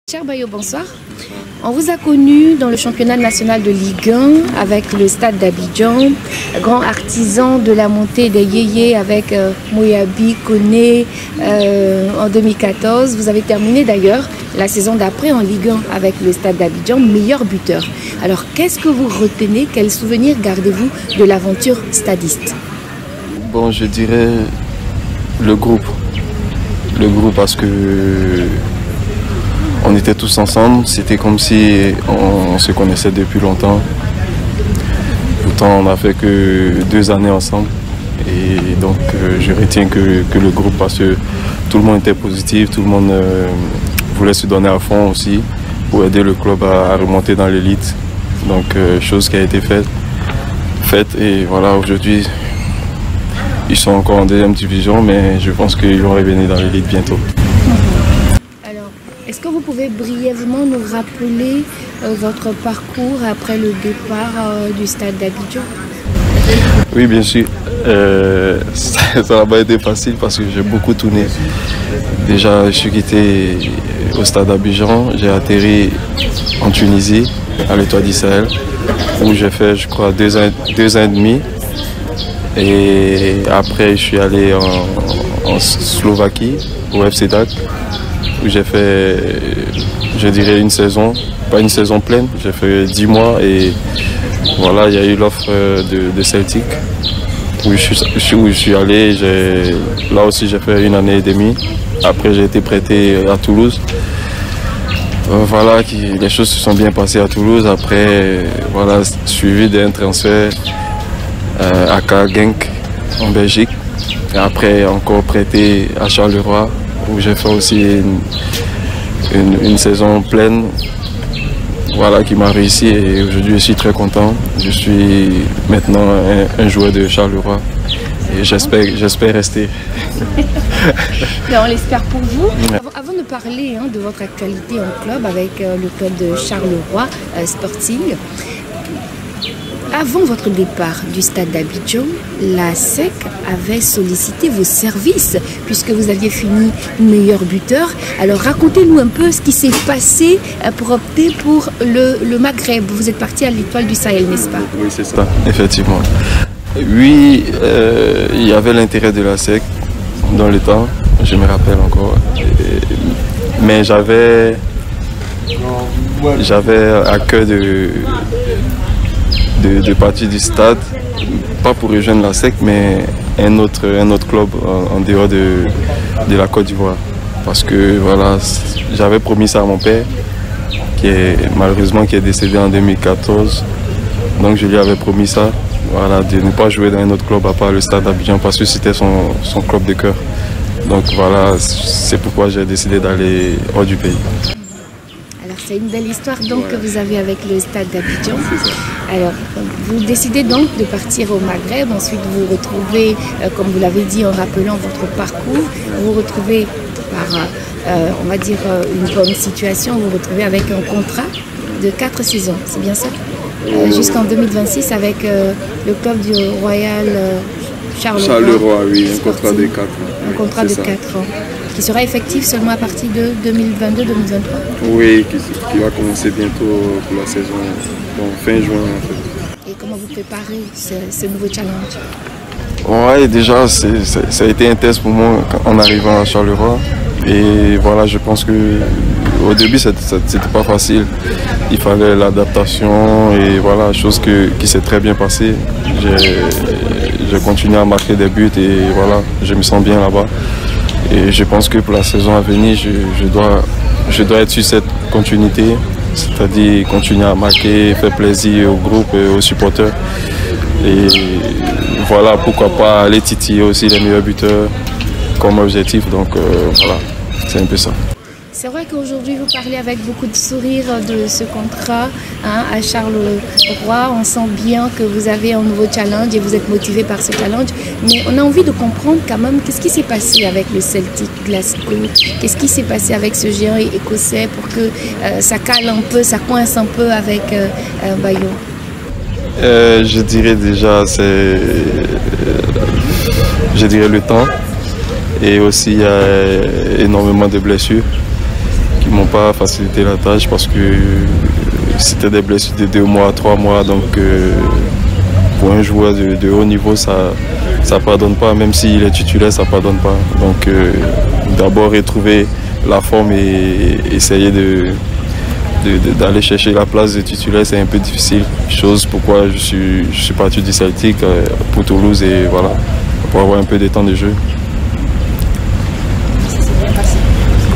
Cher Bayo, bonsoir. On vous a connu dans le championnat national de Ligue 1 avec le Stade d'Abidjan, grand artisan de la montée des yéyés avec Moyabi, Koné en 2014. Vous avez terminé d'ailleurs la saison d'après en Ligue 1 avec le Stade d'Abidjan, meilleur buteur. Alors qu'est-ce que vous retenez, quels souvenirs gardez-vous de l'aventure stadiste? Bon, je dirais le groupe parce que on était tous ensemble, c'était comme si on se connaissait depuis longtemps. Pourtant, on n'a fait que 2 années ensemble. Et donc, je retiens que le groupe, parce que tout le monde était positif, tout le monde voulait se donner à fond aussi pour aider le club à remonter dans l'élite. Donc, chose qui a été faite. Et voilà, aujourd'hui, ils sont encore en 2e division, mais je pense qu'ils vont revenir dans l'élite bientôt. Est-ce que vous pouvez brièvement nous rappeler votre parcours après le départ du Stade d'Abidjan? Oui, bien sûr. Ça n'a pas été facile parce que j'ai beaucoup tourné. Déjà, je suis quitté au Stade d'Abidjan. J'ai atterri en Tunisie, à l'Étoile du Sahel, où j'ai fait, je crois, 2 ans et demi. Et après, je suis allé en Slovaquie, au FC DAC, où j'ai fait, je dirais, une saison, pas une saison pleine, j'ai fait 10 mois et voilà, il y a eu l'offre de Celtic où je suis allé, là aussi j'ai fait 1 année et demie, après j'ai été prêté à Toulouse. Voilà, les choses se sont bien passées à Toulouse, après voilà, suivi d'un transfert à Genk en Belgique, et après encore prêté à Charleroi, où j'ai fait aussi une saison pleine, voilà, qui m'a réussi et aujourd'hui je suis très content. Je suis maintenant un joueur de Charleroi et j'espère rester. On l'espère pour vous. Avant de parler de votre actualité en club avec le club de Charleroi Sporting, avant votre départ du Stade d'Abidjan, la SEC avait sollicité vos services puisque vous aviez fini meilleur buteur. Alors racontez-nous un peu ce qui s'est passé pour opter pour le Maghreb. Vous êtes parti à l'Étoile du Sahel, n'est-ce pas? Oui, c'est ça, effectivement. Oui, il y avait l'intérêt de la SEC dans le temps, je me rappelle encore. Mais j'avais à cœur de partir du stade, pas pour rejoindre la SEC, mais un autre club en dehors de la Côte d'Ivoire. Parce que voilà, j'avais promis ça à mon père, qui est décédé en 2014. Donc je lui avais promis ça, voilà, de ne pas jouer dans un autre club à part le Stade d'Abidjan, parce que c'était son club de cœur. Donc voilà, c'est pourquoi j'ai décidé d'aller hors du pays. C'est une belle histoire donc que vous avez avec le Stade d'Abidjan. Alors, vous décidez donc de partir au Maghreb, ensuite vous vous retrouvez, comme vous l'avez dit en rappelant votre parcours, vous vous retrouvez par, on va dire, une bonne situation, vous vous retrouvez avec un contrat de 4 saisons, c'est bien ça? Jusqu'en 2026 avec le club du Royal Charleroi. Charleroi, oui, un contrat de 4 ans. Un contrat de 4 ans. Qui sera effectif seulement à partir de 2022-2023? Oui, qui va commencer bientôt pour la saison, bon, fin juin en fait. Et comment vous préparez ce nouveau challenge? Oui, déjà, ça a été un test pour moi en arrivant à Charleroi. Et voilà, je pense qu'au début, c'était pas facile. Il fallait l'adaptation et voilà, chose qui s'est très bien passée. J'ai continué à marquer des buts et voilà, je me sens bien là-bas. Et je pense que pour la saison à venir, je dois être sur cette continuité, c'est-à-dire continuer à marquer, faire plaisir au groupe et aux supporters. Et voilà, pourquoi pas aller titiller aussi les meilleurs buteurs comme objectif. Donc voilà, c'est un peu ça. C'est vrai qu'aujourd'hui, vous parlez avec beaucoup de sourire de ce contrat à Charleroi. On sent bien que vous avez un nouveau challenge et vous êtes motivé par ce challenge. Mais on a envie de comprendre quand même qu'est-ce qui s'est passé avec le Celtic Glasgow. Qu'est-ce qui s'est passé avec ce géant écossais pour que ça cale un peu, ça coince un peu avec Bayo? Je dirais déjà, le temps. Et aussi, il y a énormément de blessures m'ont pas facilité la tâche parce que c'était des blessures de 2 mois, 3 mois. Donc pour un joueur de haut niveau, ça pardonne pas. Même s'il est titulaire, ça pardonne pas. Donc d'abord retrouver la forme et essayer d'aller chercher la place de titulaire, c'est un peu difficile. Chose pourquoi je suis parti du Celtic pour Toulouse et voilà, pour avoir un peu de temps de jeu.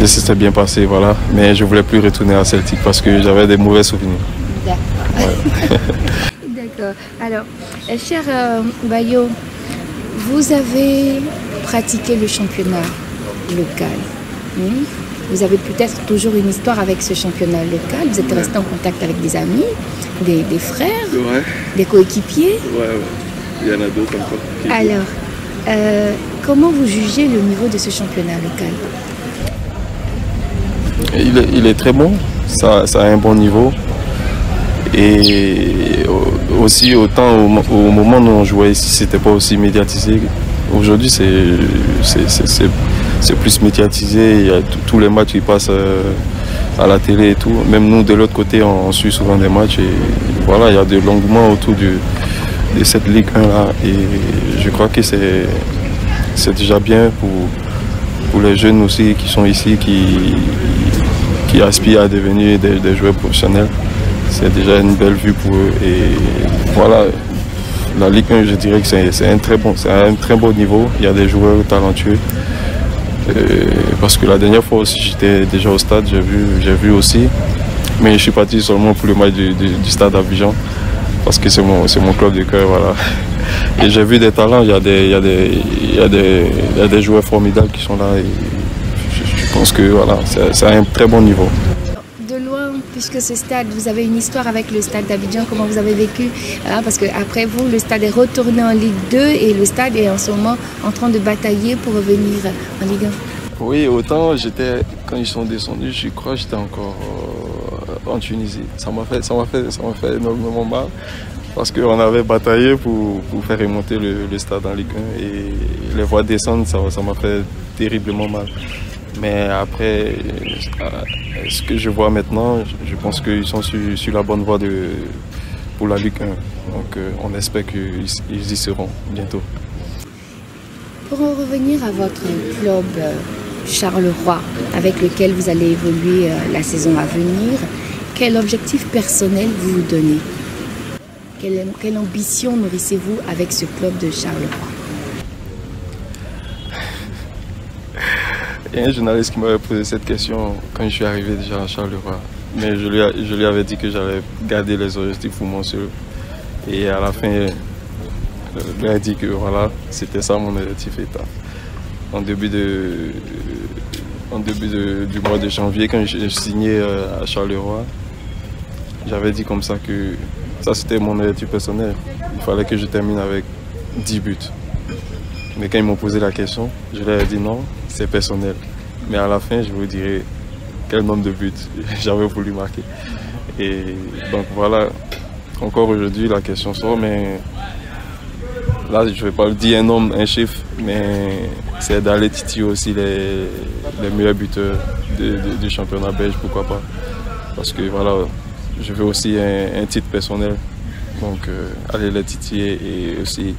Et c'était bien passé, voilà. Mais je voulais plus retourner à Celtic parce que j'avais des mauvais souvenirs. D'accord. Ouais. D'accord. Alors, cher Bayo, vous avez pratiqué le championnat local. Vous avez peut-être toujours une histoire avec ce championnat local. Vous êtes resté en contact avec des amis, des frères, des coéquipiers. Ouais. Il y en a d'autres encore. Alors, comment vous jugez le niveau de ce championnat local? Il est très bon, ça a un bon niveau. Et aussi, autant au moment où on jouait ici, c'était pas aussi médiatisé. Aujourd'hui, c'est plus médiatisé. Il y a tous les matchs qui passent à la télé et tout. Même nous, de l'autre côté, on suit souvent des matchs. Et voilà, il y a de l'engouement autour de cette Ligue 1 là. Et je crois que c'est déjà bien pour les jeunes aussi qui sont ici, qui aspirent à devenir des joueurs professionnels. C'est déjà une belle vue pour eux. Et voilà, la Ligue 1, je dirais que c'est un très bon niveau. Il y a des joueurs talentueux. Parce que la dernière fois aussi, j'étais déjà au stade, j'ai vu aussi. Mais je suis parti seulement pour le match du stade Abidjan. Parce que c'est mon club de cœur, voilà. Et j'ai vu des talents, il y a des joueurs formidables qui sont là. Et je pense que voilà, c'est un très bon niveau. De loin, puisque ce stade, vous avez une histoire avec le stade d'Abidjan, comment vous avez vécu, hein, parce qu'après vous, le stade est retourné en Ligue 2 et le stade est en ce moment en train de batailler pour revenir en Ligue 1. Oui, autant quand ils sont descendus, je crois que j'étais encore en Tunisie. Ça m'a fait énormément mal parce qu'on avait bataillé pour faire remonter le stade en Ligue 1 et les voir descendre, ça m'a fait terriblement mal. Mais après, ce que je vois maintenant, je pense qu'ils sont sur la bonne voie pour la Ligue 1. Donc on espère qu'ils y seront bientôt. Pour en revenir à votre club Charleroi, avec lequel vous allez évoluer la saison à venir, quel objectif personnel vous vous donnez? Quelle ambition nourrissez-vous avec ce club de Charleroi? Il y a un journaliste qui m'avait posé cette question quand je suis arrivé déjà à Charleroi. Mais je lui avais dit que j'allais garder les objectifs pour mon seul. Et à la fin, il a dit que voilà, c'était ça mon objectif état. En début du mois de janvier, quand j'ai signé à Charleroi, j'avais dit comme ça que ça c'était mon objectif personnel. Il fallait que je termine avec 10 buts. Mais quand ils m'ont posé la question, je leur ai dit non, c'est personnel. Mais à la fin, je vous dirai quel nombre de buts j'avais voulu marquer. Et donc voilà, encore aujourd'hui la question sort, mais là je ne vais pas dire un nombre, un chiffre, mais c'est d'aller titiller aussi les meilleurs buteurs du championnat belge, pourquoi pas. Parce que voilà, je veux aussi un titre personnel, donc aller les titiller et aussi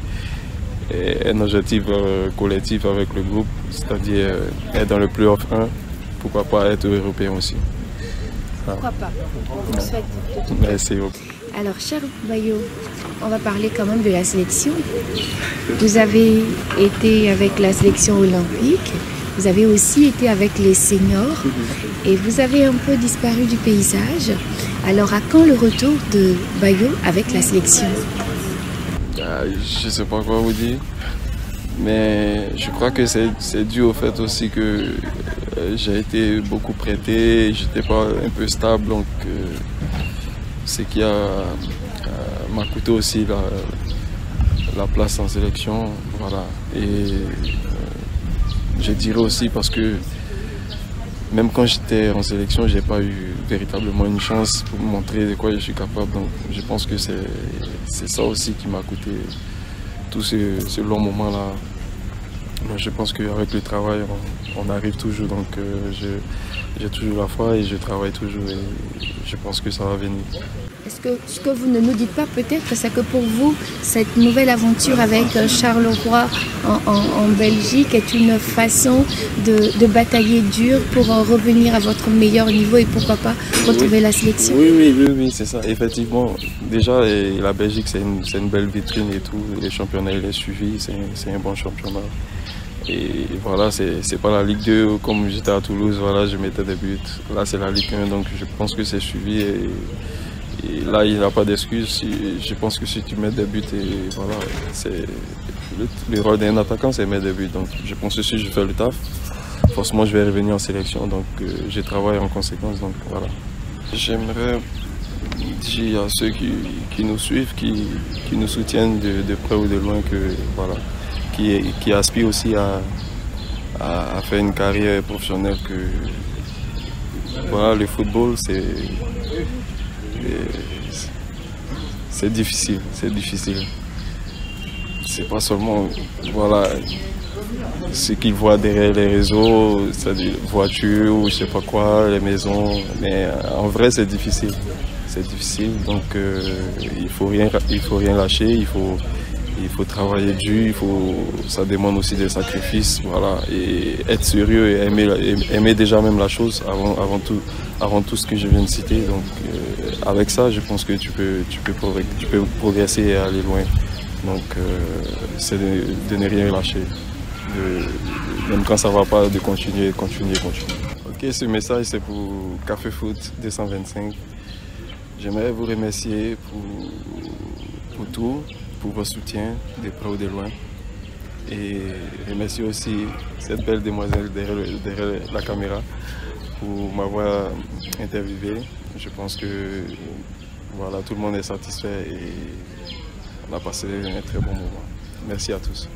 un objectif collectif avec le groupe, c'est-à-dire être dans le playoff 1, pourquoi pas être européen aussi. Pourquoi pas? On vous souhaite. Merci. Alors, cher Bayo, on va parler quand même de la sélection. Vous avez été avec la sélection olympique, vous avez aussi été avec les seniors et vous avez un peu disparu du paysage. Alors, à quand le retour de Bayo avec la sélection? Je ne sais pas quoi vous dire, mais je crois que c'est dû au fait aussi que j'ai été beaucoup prêté, j'étais pas un peu stable, donc ce qui m'a coûté aussi la place en sélection, voilà. Et je dirais aussi parce que même quand j'étais en sélection, j'ai pas eu véritablement une chance pour montrer de quoi je suis capable. Donc je pense que c'est ça aussi qui m'a coûté tout ce long moment-là Je pense qu'avec le travail, on arrive toujours. Donc j'ai toujours la foi et je travaille toujours et je pense que ça va venir. Est-ce que ce que vous ne nous dites pas peut-être, c'est que pour vous, cette nouvelle aventure avec Charleroi en Belgique est une façon de batailler dur pour revenir à votre meilleur niveau et pourquoi pas retrouver la sélection? Oui, c'est ça. Effectivement, déjà la Belgique c'est une belle vitrine et tout. Les championnats, il est suivi, c'est un bon championnat. Et voilà, c'est pas la Ligue 2 comme j'étais à Toulouse, voilà, je mettais des buts. Là c'est la Ligue 1, donc je pense que c'est suivi et là il n'y a pas d'excuse. Je pense que si tu mets des buts, et voilà, le rôle d'un attaquant c'est mettre des buts. Donc je pense que si je fais le taf, forcément je vais revenir en sélection, donc je travaille en conséquence, donc voilà. J'aimerais dire à ceux qui nous suivent, qui nous soutiennent de près ou de loin, que voilà, qui aspirent aussi à faire une carrière professionnelle, que voilà, le football c'est difficile, c'est pas seulement voilà ce qu'ils voient derrière les réseaux, c'est-à-dire voitures ou je sais pas quoi, les maisons, mais en vrai c'est difficile, donc il faut rien lâcher, il faut travailler dur, ça demande aussi des sacrifices, voilà, et être sérieux et aimer déjà même la chose avant tout ce que je viens de citer. Donc avec ça, je pense que tu peux progresser et aller loin. Donc c'est de ne rien lâcher, même quand ça va pas, de continuer. Ok, ce message c'est pour Café Foot 225. J'aimerais vous remercier pour tout, pour votre soutien de près ou de loin. Et remercier aussi cette belle demoiselle derrière la caméra pour m'avoir interviewé. Je pense que voilà, tout le monde est satisfait et on a passé un très bon moment. Merci à tous.